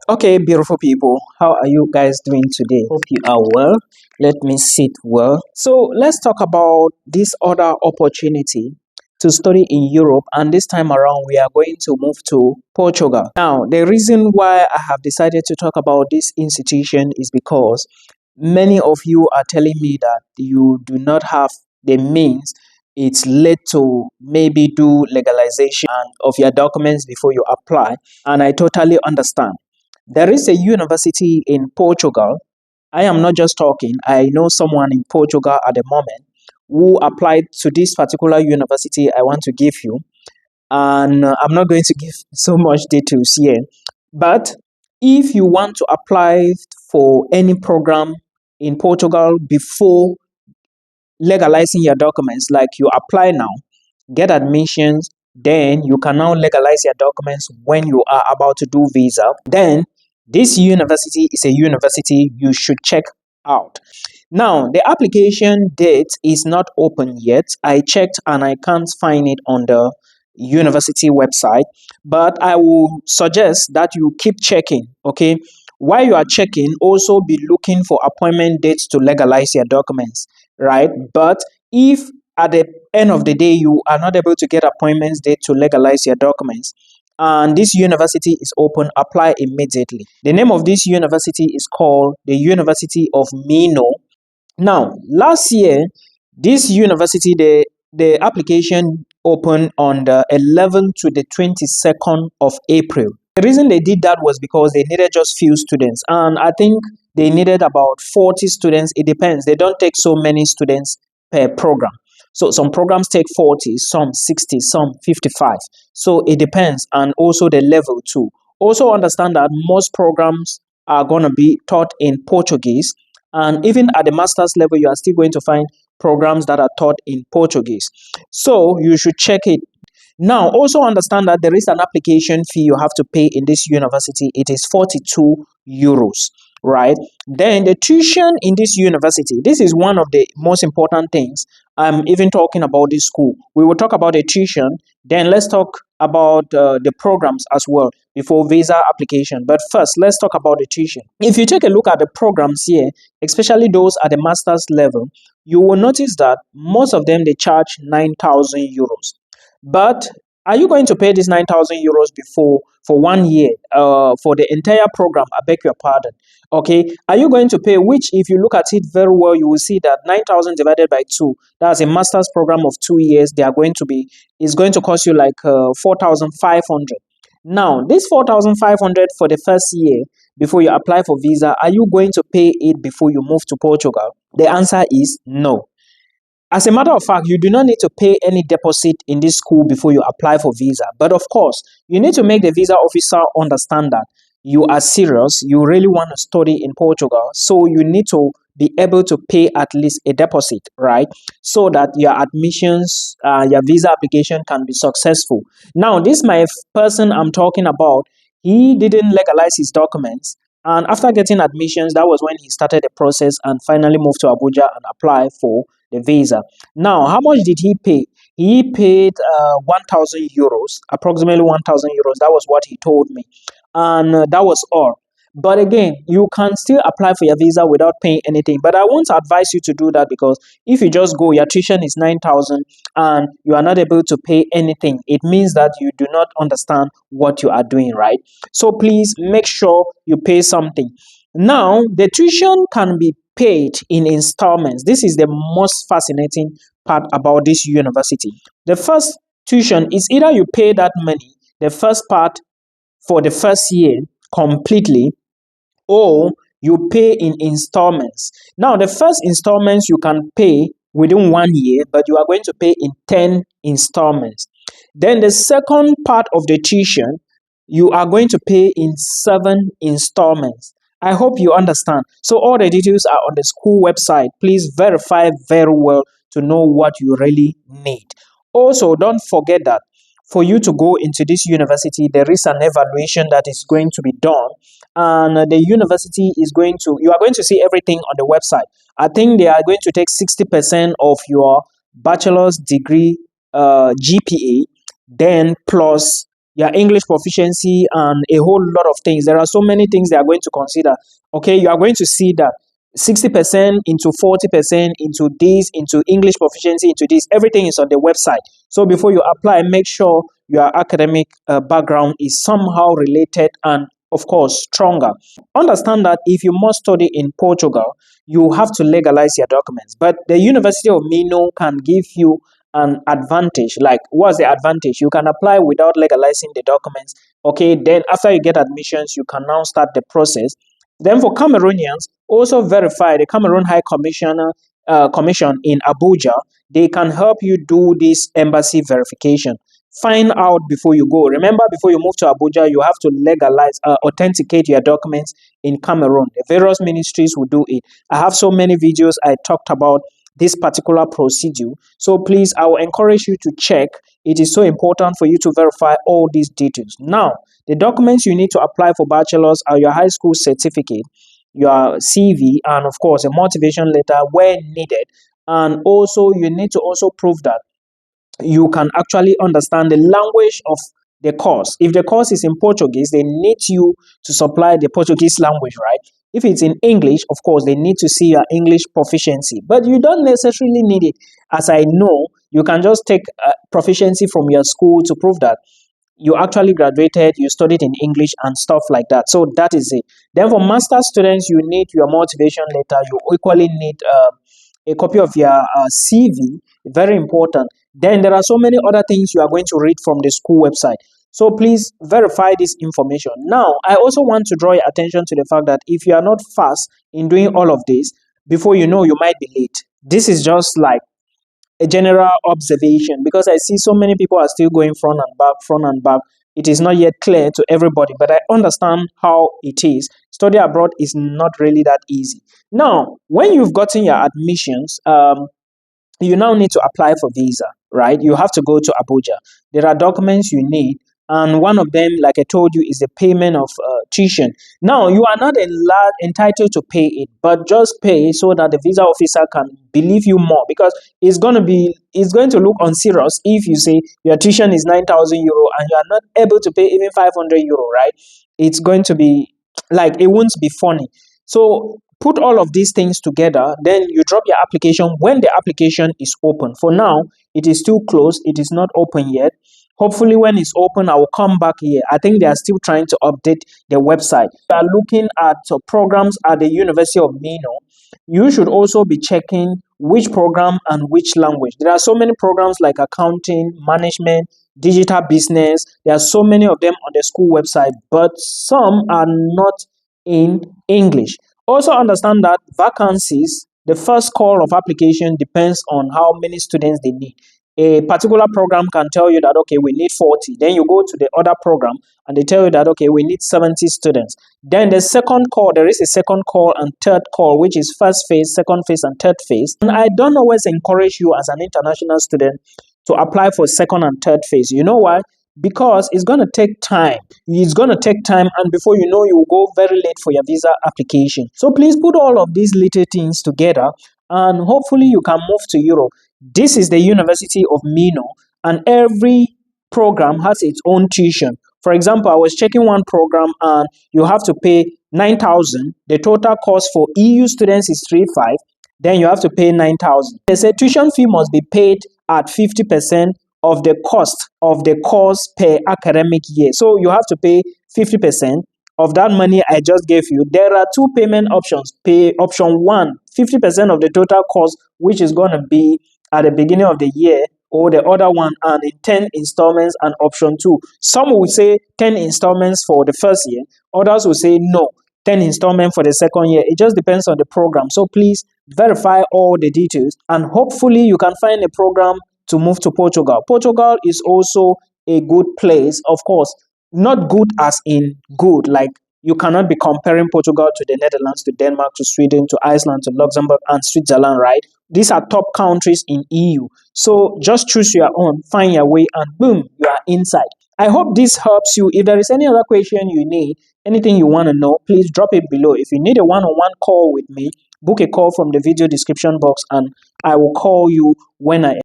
Okay, beautiful people, how are you guys doing today? Hope you are well. Let me sit well. So let's talk about this other opportunity to study in Europe, and this time around we are going to move to Portugal. Now, the reason why I have decided to talk about this institution is because many of you are telling me that you do not have the means. It's led to maybe do legalization of your documents before you apply, and I totally understand. There is a university in Portugal. I am not just talking. I know someone in Portugal at the moment who applied to this particular university I want to give you. And I'm not going to give so much details here. But if you want to apply for any program in Portugal before legalizing your documents, like you apply now, get admissions, then you can now legalize your documents when you are about to do visa. Then this university is a university you should check out. Now, the application date is not open yet. I checked and I can't find it on the university website, but I will suggest that you keep checking, okay? While you are checking, also be looking for appointment dates to legalize your documents, right? But if at the end of the day you are not able to get appointments date to legalize your documents, and this university is open, apply immediately. The name of this university is called the University of Minho. Now, last year, this university, the application opened on the 11th to the 22nd of April. The reason they did that was because they needed just few students, and I think they needed about 40 students. It depends. They don't take so many students per program. So some programs take 40, some 60, some 55. So it depends, and also the level too. Also understand that most programs are going to be taught in Portuguese, and even at the master's level, you are still going to find programs that are taught in Portuguese. So you should check it. Now, also understand that there is an application fee you have to pay in this university. It is 42 euros, right? Then the tuition in this university, this is one of the most important things. I'm even talking about this school. We will talk about the tuition, then let's talk about the programs as well before visa application. But first, let's talk about the tuition. If you take a look at the programs here, especially those at the master's level, you will notice that most of them, they charge 9,000 euros. But are you going to pay this 9,000 euros before for 1 year for the entire program? I beg your pardon. Okay, are you going to pay, which if you look at it very well, you will see that 9,000 divided by 2, that's a master's program of 2 years. They are going to be, it's going to cost you like 4,500. Now, this 4,500 for the first year before you apply for visa, are you going to pay it before you move to Portugal? The answer is no. As a matter of fact, you do not need to pay any deposit in this school before you apply for visa. But of course, you need to make the visa officer understand that you are serious, you really want to study in Portugal. So you need to be able to pay at least a deposit, right? So that your admissions, your visa application can be successful. Now, this my person I'm talking about, he didn't legalize his documents. And after getting admissions, that was when he started the process and finally moved to Abuja and applied for the visa. Now, how much did he pay? He paid 1,000 euros, approximately 1,000 euros. That was what he told me. And that was all. But again, you can still apply for your visa without paying anything. But I won't advise you to do that, because if you just go, your tuition is 9,000 and you are not able to pay anything. It means that you do not understand what you are doing, right? So please make sure you pay something. Now, the tuition can be paid in installments. This is the most fascinating part about this university. The first tuition is either you pay that money, the first part for the first year completely, or you pay in installments. Now, the first installments you can pay within 1 year, but you are going to pay in 10 installments. Then the second part of the tuition, you are going to pay in 7 installments. I hope you understand. So all the details are on the school website. Please verify very well to know what you really need. Also, don't forget that for you to go into this university, there is an evaluation that is going to be done, and the university is going to, you are going to see everything on the website. I think they are going to take 60% of your bachelor's degree GPA, then plus your English proficiency, and a whole lot of things. There are so many things they are going to consider. Okay, you are going to see that 60% into 40% into this, into English proficiency, into this. Everything is on the website. So before you apply, make sure your academic background is somehow related and, of course, stronger. Understand that if you must study in Portugal, you have to legalize your documents. But the University of Minho can give you an advantage. Like, what's the advantage? You can apply without legalizing the documents. Okay, then after you get admissions, you can now start the process. Then for Cameroonians, also verify the Cameroon High Commissioner Commission in Abuja. They can help you do this embassy verification. Find out before you go. Remember, before you move to Abuja, you have to legalize, authenticate your documents in Cameroon. The various ministries will do it. I have so many videos I talked about this particular procedure. So please, I will encourage you to check. It is so important for you to verify all these details. Now, the documents you need to apply for bachelor's are your high school certificate, your CV, and of course, a motivation letter where needed. And also, you need to also prove that you can actually understand the language of the course. If the course is in Portuguese, they need you to supply the Portuguese language, right? If it's in English, of course, they need to see your English proficiency. But you don't necessarily need it. As I know, you can just take proficiency from your school to prove that you actually graduated, you studied in English and stuff like that. So that is it. Then for master's students, you need your motivation letter. You equally need a copy of your CV. Very important. Then there are so many other things you are going to read from the school website. So please verify this information. Now, I also want to draw your attention to the fact that if you are not fast in doing all of this, before you know, you might be late. This is just like a general observation, because I see so many people are still going front and back, front and back. It is not yet clear to everybody, but I understand how it is. Study abroad is not really that easy. Now, when you've gotten your admissions, you now need to apply for visa, right? You have to go to Abuja. There are documents you need, and one of them, like I told you, is the payment of tuition. Now, you are not entitled to pay it, but just pay so that the visa officer can believe you more, because it's going to look unserious if you say your tuition is 9,000 euro and you are not able to pay even 500 euro, right? It's going to be like, it won't be funny. So put all of these things together, then you drop your application when the application is open. For now, it is still closed. It is not open yet. Hopefully, when it's open, I will come back here. I think they are still trying to update their website. They are looking at programs at the University of Minho. You should also be checking which program and which language. There are so many programs like accounting, management, digital business. There are so many of them on the school website, but some are not in English. Also understand that vacancies, the first call of application depends on how many students they need. A particular program can tell you that, okay, we need 40. Then you go to the other program and they tell you that, okay, we need 70 students. Then the second call, there is a second call and third call, which is first phase, second phase, and third phase. And I don't always encourage you as an international student to apply for second and third phase. You know why? Because it's going to take time. It's going to take time, and before you know, you will go very late for your visa application. So please put all of these little things together, and hopefully you can move to Europe. This is the University of Minho, and every program has its own tuition. For example, I was checking one program and you have to pay 9,000. The total cost for EU students is 3,500. Then you have to pay 9,000. They say tuition fee must be paid at 50% of the cost of the course per academic year. So you have to pay 50% of that money I just gave you. There are two payment options. Pay option 1, 50% of the total cost, which is going to be at the beginning of the year, or the other one, and in 10 installments, and option 2. Some will say 10 installments for the first year. Others will say no, 10 installments for the second year. It just depends on the program. So please verify all the details, and hopefully you can find a program to move to Portugal. Portugal is also a good place, of course, not good as in good, like you cannot be comparing Portugal to the Netherlands, to Denmark, to Sweden, to Iceland, to Luxembourg, and Switzerland, right? These are top countries in EU. So just choose your own, find your way, and boom, you are inside. I hope this helps you. If there is any other question you need, anything you want to know, please drop it below. If you need a one-on-one call with me, book a call from the video description box, and I will call you when I